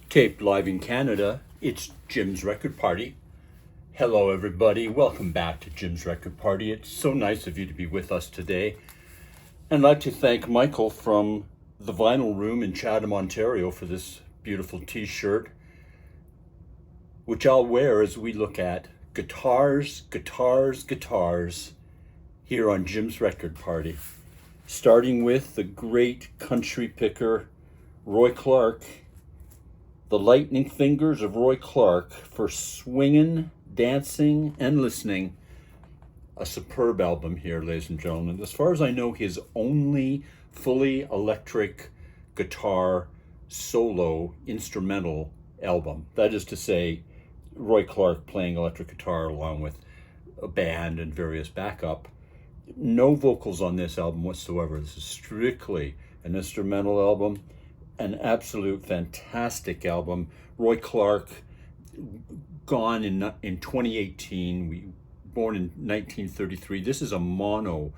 Taped live in Canada, it's Jim's Record Party. Hello, everybody. Welcome back to Jim's Record Party. It's so nice of you to be with us today. And I'd like to thank Michael from the Vinyl Room in Chatham, Ontario for this beautiful t-shirt, which I'll wear as we look at guitars here on Jim's Record Party. Starting with the great country picker, Roy Clark. The lightning fingers of Roy Clark for swinging, dancing, and listening. A superb album here, ladies and gentlemen. As far as I know, his only fully electric guitar solo instrumental album. That is to say, Roy Clark playing electric guitar along with a band and various backup. No vocals on this album whatsoever. This is strictly an instrumental album. An absolute fantastic album. Roy Clark, gone in 2018. Born in 1933. This is a mono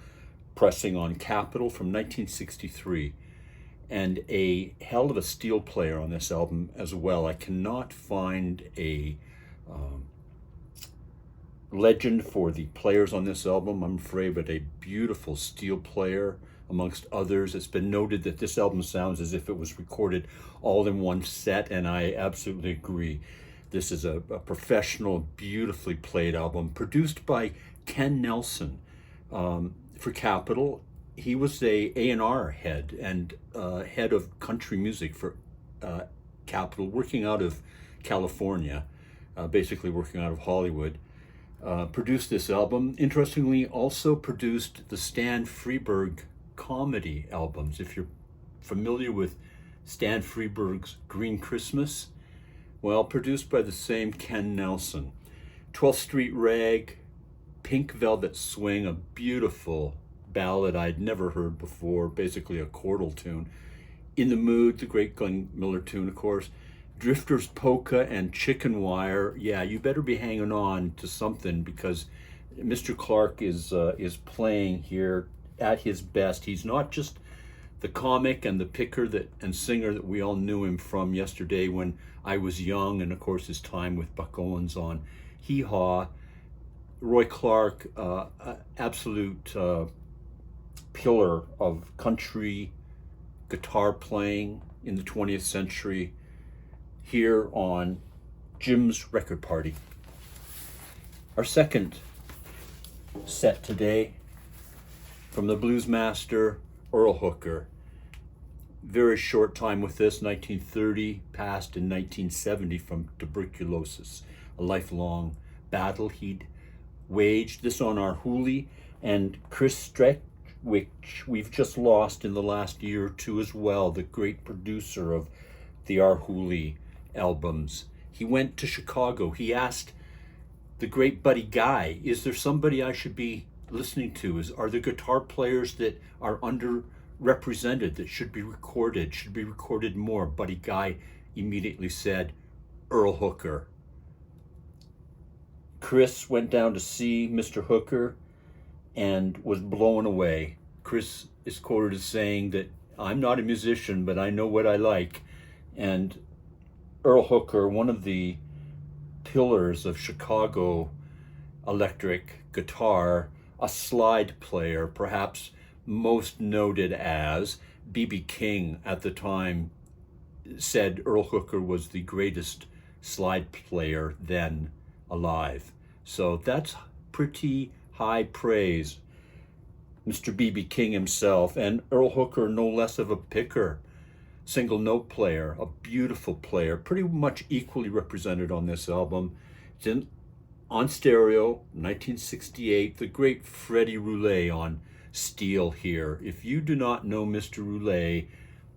pressing on Capitol from 1963. And a hell of a steel player on this album as well. I cannot find a legend for the players on this album, I'm afraid, but a beautiful steel player amongst others. It's been noted that this album sounds as if it was recorded all in one set, and I absolutely agree. This is a professional, beautifully played album, produced by Ken Nelson for Capitol. He was a A&R head and head of country music for Capitol, working out of California, basically working out of Hollywood. Produced this album. Interestingly, also produced the Stan Freberg comedy albums. If you're familiar with Stan Freberg's Green Christmas, well, produced by the same Ken Nelson. 12th Street Rag, Pink Velvet Swing, a beautiful ballad I'd never heard before, basically a chordal tune. In the Mood, the great Glenn Miller tune, of course. Drifter's Polka and Chicken Wire. Yeah, you better be hanging on to something because Mr. Clark is playing here at his best. He's not just the comic and the picker and singer that we all knew him from yesterday when I was young, and of course his time with Buck Owens on Hee Haw. Roy Clark, absolute pillar of country guitar playing in the 20th century here on Jim's Record Party. Our second set today from the blues master Earl Hooker. Very short time with this, 1930, passed in 1970 from tuberculosis. A lifelong battle he'd waged. This on our Hooley, and Chris Stretch, which we've just lost in the last year or two as well, the great producer of the Our Hooley albums. He went to Chicago. He asked the great Buddy Guy, is there somebody I should be listening to? Are there guitar players that are underrepresented that should be recorded more? Buddy Guy immediately said, Earl Hooker. Chris went down to see Mr. Hooker and was blown away. Chris is quoted as saying that I'm not a musician, but I know what I like. And Earl Hooker, one of the pillars of Chicago electric guitar, a slide player, perhaps most noted as B.B. King at the time said Earl Hooker was the greatest slide player then alive. So that's pretty high praise. Mr. B.B. King himself, and Earl Hooker, no less of a picker, single note player, a beautiful player, pretty much equally represented on this album. It's on stereo, 1968, the great Freddie Roulet on steel here. If you do not know Mr. Roulet,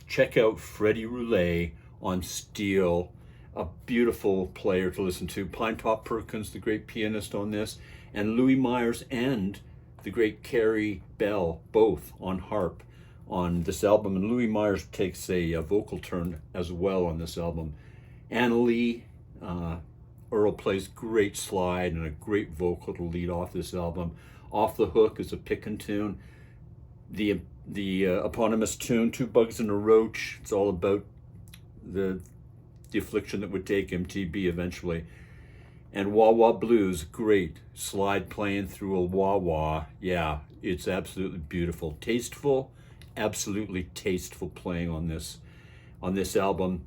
check out Freddie Roulet on steel, a beautiful player to listen to. Pinetop Perkins, the great pianist on this, and Louis Myers and the great Carrie Bell, both on harp on this album. And Louis Myers takes a vocal turn as well on this album. Anna Lee, Earl plays great slide and a great vocal to lead off this album. Off the Hook is a pickin' tune. The eponymous tune, Two Bugs and a Roach, it's all about the the affliction that would take him, TB eventually. And Wah Wah Blues, great slide playing through a wah wah. Yeah, it's absolutely beautiful, tasteful, absolutely tasteful playing on this album.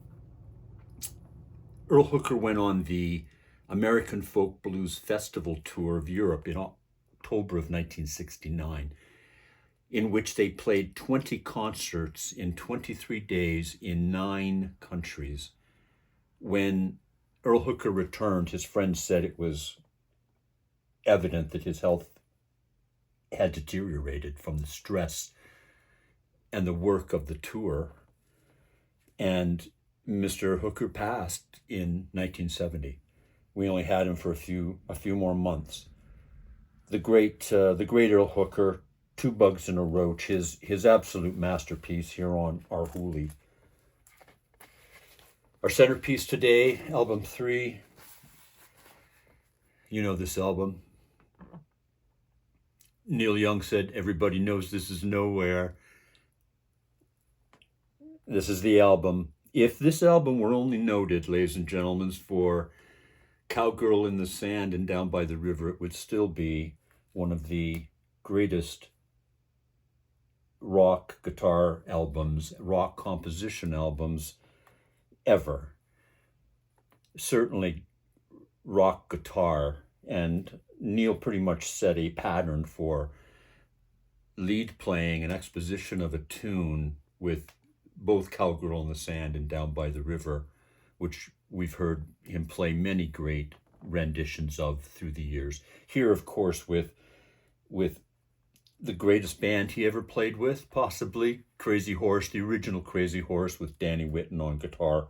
Earl Hooker went on the American Folk Blues Festival tour of Europe in October of 1969, in which they played 20 concerts in 23 days in 9 countries. When Earl Hooker returned, his friends said it was evident that his health had deteriorated from the stress and the work of the tour. And Mr. Hooker passed in 1970. We only had him for a few more months. The great Earl Hooker, Two Bugs and a Roach, his absolute masterpiece here on our Hooli. Our centerpiece today, album 3. You know this album. Neil Young said, "Everybody knows this is Nowhere." This is the album. If this album were only noted, ladies and gentlemen, for Cowgirl in the Sand and Down by the River, it would still be one of the greatest rock guitar albums, rock composition albums ever. Certainly rock guitar, and Neil pretty much set a pattern for lead playing and exposition of a tune with both Cowgirl in the Sand and Down by the River, which we've heard him play many great renditions of through the years. Here, of course, with the greatest band he ever played with, possibly, Crazy Horse, the original Crazy Horse, with Danny Whitten on guitar,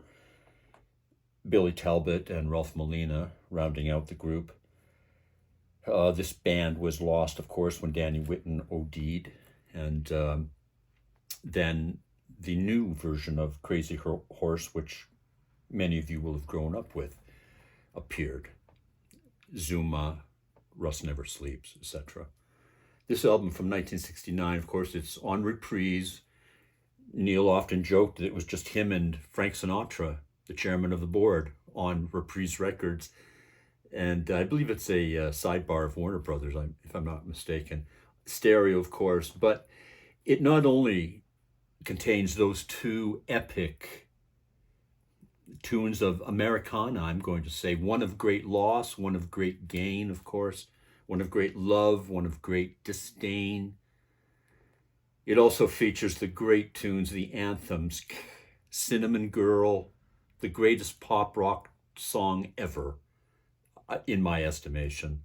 Billy Talbot and Ralph Molina rounding out the group. This band was lost, of course, when Danny Whitten OD'd, and then the new version of Crazy Horse, which many of you will have grown up with, appeared. Zuma, Russ Never Sleeps, etc. This album from 1969, of course, it's on reprise. Neil often joked that it was just him and Frank Sinatra, the chairman of the board, on Reprise Records. And I believe it's a sidebar of Warner Brothers, if I'm not mistaken. Stereo, of course, but it not only contains those two epic tunes of Americana, I'm going to say, one of great loss, one of great gain, of course, one of great love, one of great disdain. It also features the great tunes, the anthems, Cinnamon Girl, the greatest pop rock song ever, in my estimation.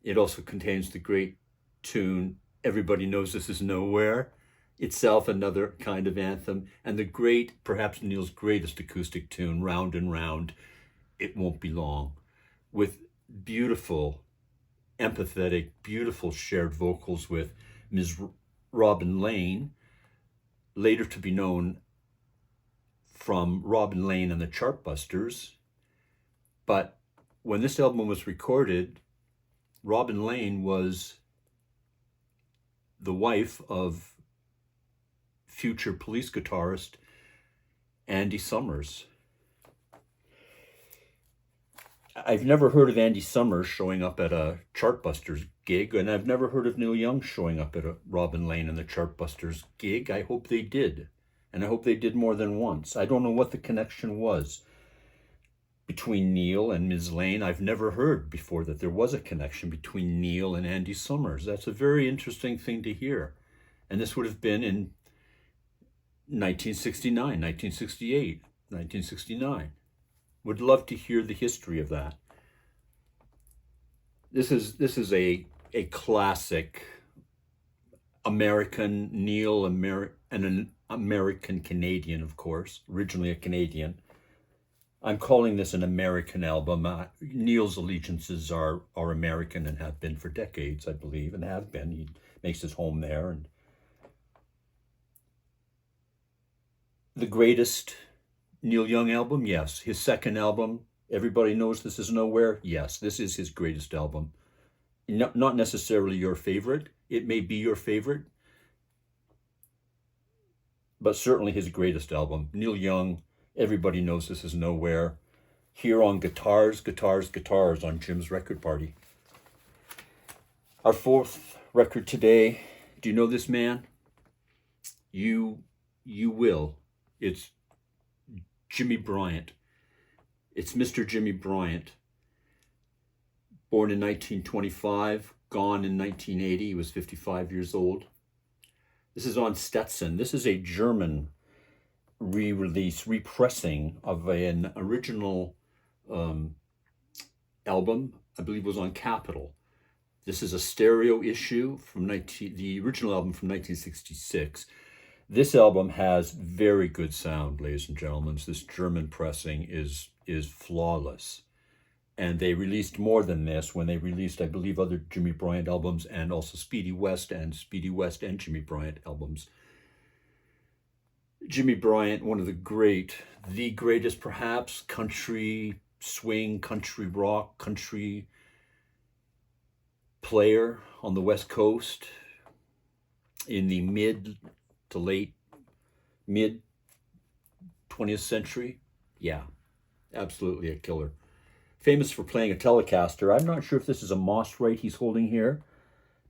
It also contains the great tune, Everybody Knows This Is Nowhere, itself another kind of anthem, and the great, perhaps Neil's greatest acoustic tune, Round and Round, It Won't Be Long, with beautiful, empathetic, beautiful shared vocals with Ms. Robin Lane, later to be known from Robin Lane and the Chartbusters. But when this album was recorded, Robin Lane was the wife of future Police guitarist Andy Summers. I've never heard of Andy Summers showing up at a Chartbusters gig, and I've never heard of Neil Young showing up at a Robin Lane and the Chartbusters gig. I hope they did, and I hope they did more than once. I don't know what the connection was between Neil and Ms. Lane. I've never heard before that there was a connection between Neil and Andy Summers. That's a very interesting thing to hear. And this would have been in 1969, 1968, 1969. Would love to hear the history of that. This is a classic American Neil, and an American Canadian, of course, originally a Canadian. I'm calling this an American album. Neil's allegiances are American and have been for decades, I believe, and have been. He makes his home there. And the greatest Neil Young album? Yes. His second album, Everybody Knows This Is Nowhere? Yes, this is his greatest album. Not necessarily your favorite. It may be your favorite, but certainly his greatest album. Neil Young Everybody knows this is Nowhere. Here on Guitars, Guitars, Guitars on Jim's Record Party. Our fourth record today. Do you know this man? You will. It's Jimmy Bryant. It's Mr. Jimmy Bryant. Born in 1925, gone in 1980. He was 55 years old. This is on Stetson. This is a German re-release, repressing of an original album. I believe it was on Capitol. This is a stereo issue from the original album from 1966. This album has very good sound, ladies and gentlemen. This German pressing is flawless. And they released more than this when they released, I believe, other Jimmy Bryant albums and also Speedy West and Jimmy Bryant albums. Jimmy Bryant, one of the greatest perhaps, country swing, country rock, country player on the West Coast in the mid 20th century. Yeah, absolutely a killer. Famous for playing a Telecaster. I'm not sure if this is a Moss Right he's holding here.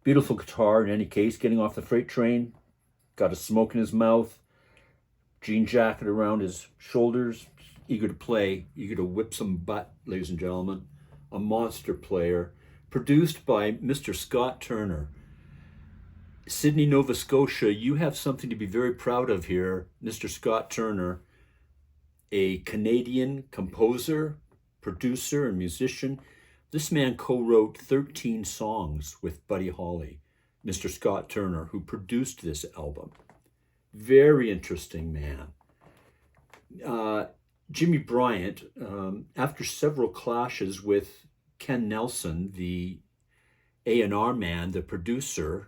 Beautiful guitar in any case, getting off the freight train. Got a smoke in his mouth. Jean jacket around his shoulders. Eager to play, eager to whip some butt, ladies and gentlemen. A monster player. Produced by Mr. Scott Turner. Sydney, Nova Scotia, you have something to be very proud of here. Mr. Scott Turner, a Canadian composer, producer, and musician. This man co-wrote 13 songs with Buddy Holly, Mr. Scott Turner, who produced this album. Very interesting man. Jimmy Bryant, after several clashes with Ken Nelson, the A&R man, the producer,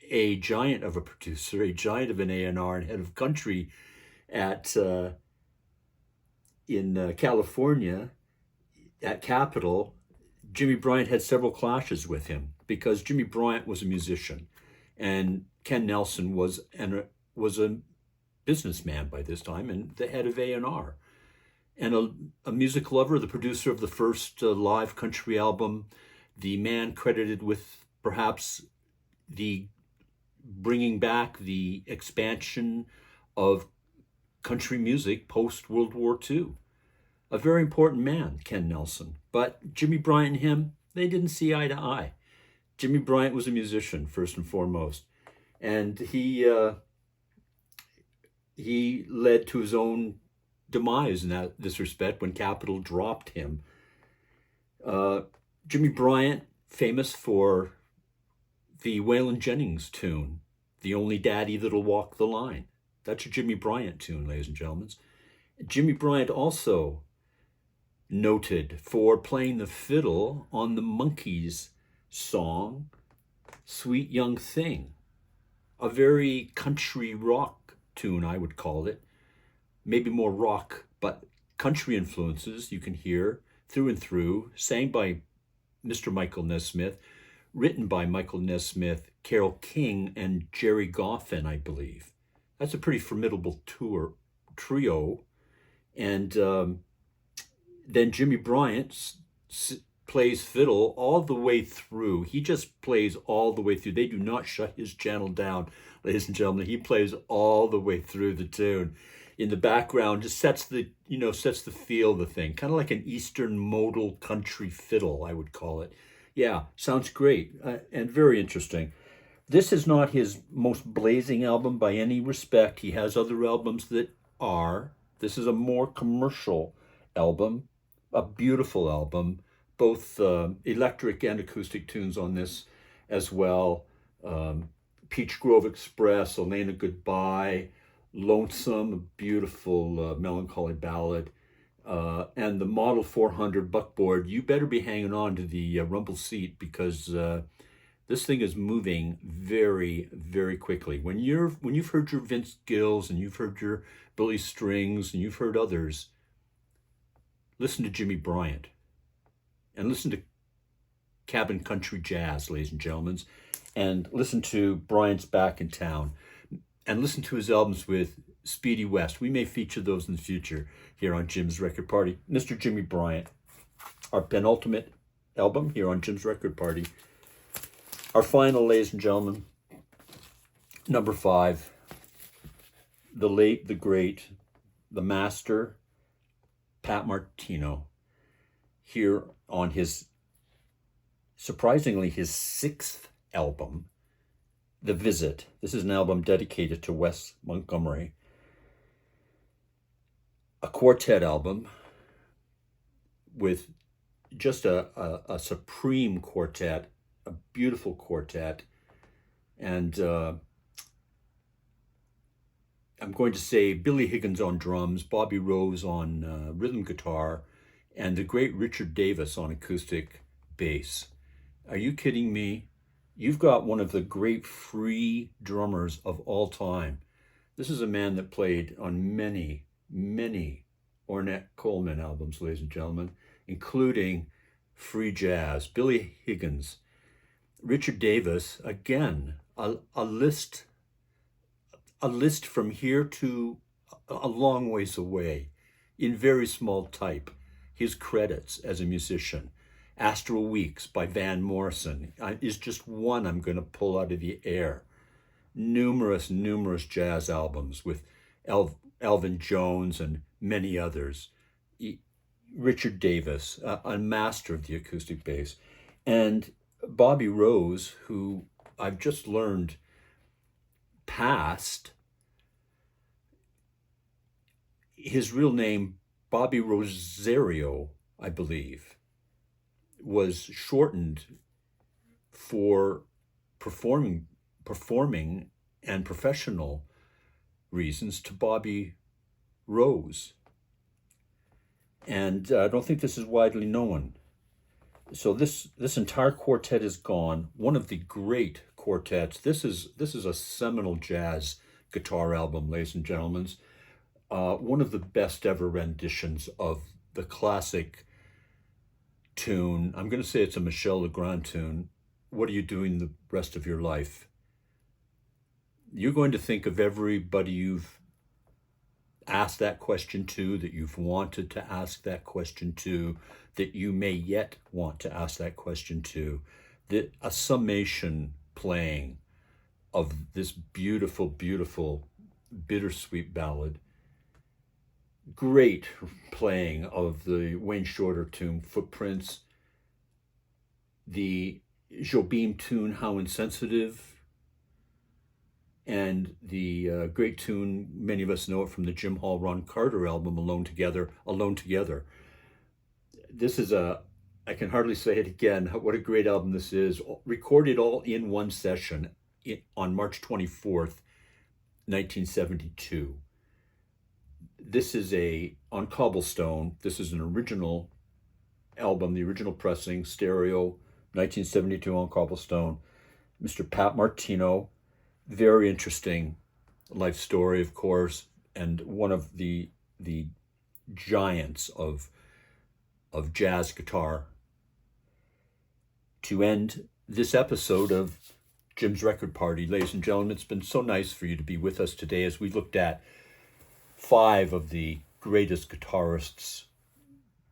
a giant of a producer, a giant of an A&R and head of country in California at Capitol, Jimmy Bryant had several clashes with him because Jimmy Bryant was a musician and Ken Nelson was a businessman by this time and the head of A&R. And a music lover, the producer of the first live country album, the man credited with perhaps the bringing back the expansion of country music post-World War II. A very important man, Ken Nelson. But Jimmy Bryant and him, they didn't see eye to eye. Jimmy Bryant was a musician, first and foremost. And he led to his own demise in this respect when Capitol dropped him. Jimmy Bryant, famous for the Waylon Jennings tune, The Only Daddy That'll Walk the Line. That's a Jimmy Bryant tune, ladies and gentlemen. Jimmy Bryant also noted for playing the fiddle on the Monkees song, Sweet Young Thing. A very country rock tune, I would call it. Maybe more rock, but country influences you can hear through and through, sang by Mr. Michael Nesmith, written by Michael Nesmith, Carole King, and Jerry Goffin, I believe. That's a pretty formidable trio. And then Jimmy Bryant plays fiddle all the way through. He just plays all the way through. They do not shut his channel down, ladies and gentlemen. He plays all the way through the tune. In the background, just sets the feel of the thing. Kind of like an Eastern modal country fiddle, I would call it. Yeah, sounds great and very interesting. This is not his most blazing album by any respect. He has other albums that are. This is a more commercial album, a beautiful album, both electric and acoustic tunes on this as well. Peach Grove Express, Elena Goodbye, Lonesome, a beautiful melancholy ballad, and the Model 400 buckboard. You better be hanging on to the rumble seat because this thing is moving very, very quickly. When you've heard your Vince Gills and you've heard your Billy Strings and you've heard others, listen to Jimmy Bryant and listen to cabin country jazz, ladies and gentlemen, and listen to Bryant's Back in Town and listen to his albums with Speedy West. We may feature those in the future here on Jim's Record Party. Mr. Jimmy Bryant, our penultimate album here on Jim's Record Party. Our final, ladies and gentlemen, number 5, the late, the great, the master, Pat Martino, here on his, surprisingly, his 6th album, The Visit. This is an album dedicated to Wes Montgomery. A quartet album with just a supreme quartet, a beautiful quartet. And I'm going to say Billy Higgins on drums, Bobby Rose on rhythm guitar, and the great Richard Davis on acoustic bass. Are you kidding me? You've got one of the great free drummers of all time. This is a man that played on many, many Ornette Coleman albums, ladies and gentlemen, including free jazz. Billy Higgins. Richard Davis, again, a list from here to a long ways away in very small type. His credits as a musician. Astral Weeks by Van Morrison is just one I'm going to pull out of the air. Numerous jazz albums with Elvin Jones and many others. Richard Davis, a master of the acoustic bass. And Bobby Rose, who I've just learned passed his real name, Bobby Rosario, I believe, was shortened for performing and professional reasons to Bobby Rose. And I don't think this is widely known. So this entire quartet is gone. One of the great quartets. This is a seminal jazz guitar album, ladies and gentlemen. One of the best ever renditions of the classic tune. I'm going to say it's a Michel Legrand tune. What are you doing the rest of your life? You're going to think of everybody you've asked that question to, that you've wanted to ask that question to, that you may yet want to ask that question to. A summation playing of this beautiful, beautiful, bittersweet ballad. Great playing of the Wayne Shorter tune, Footprints. The Jobim tune, How Insensitive. And the great tune, many of us know it from the Jim Hall, Ron Carter album, Alone Together. This is I can hardly say it again, what a great album this is. Recorded all in one session on March 24th, 1972. This is on Cobblestone. This is an original album, the original pressing, stereo, 1972 on Cobblestone. Mr. Pat Martino, very interesting life story, of course, and one of the giants of jazz guitar. To end this episode of Jim's Record Party, ladies and gentlemen, it's been so nice for you to be with us today as we looked at 5 of the greatest guitarists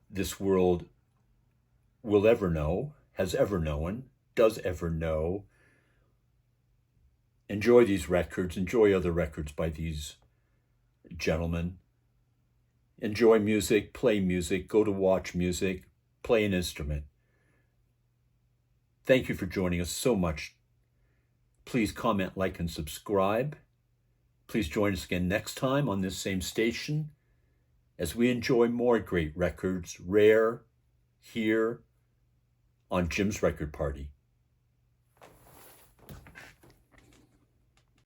this world will ever know, has ever known, does ever know. Enjoy these records, enjoy other records by these gentlemen. Enjoy music, play music, go to watch music, play an instrument. Thank you for joining us so much. Please comment, like, and subscribe. Please join us again next time on this same station as we enjoy more great records, rare, here on Jim's Record Party.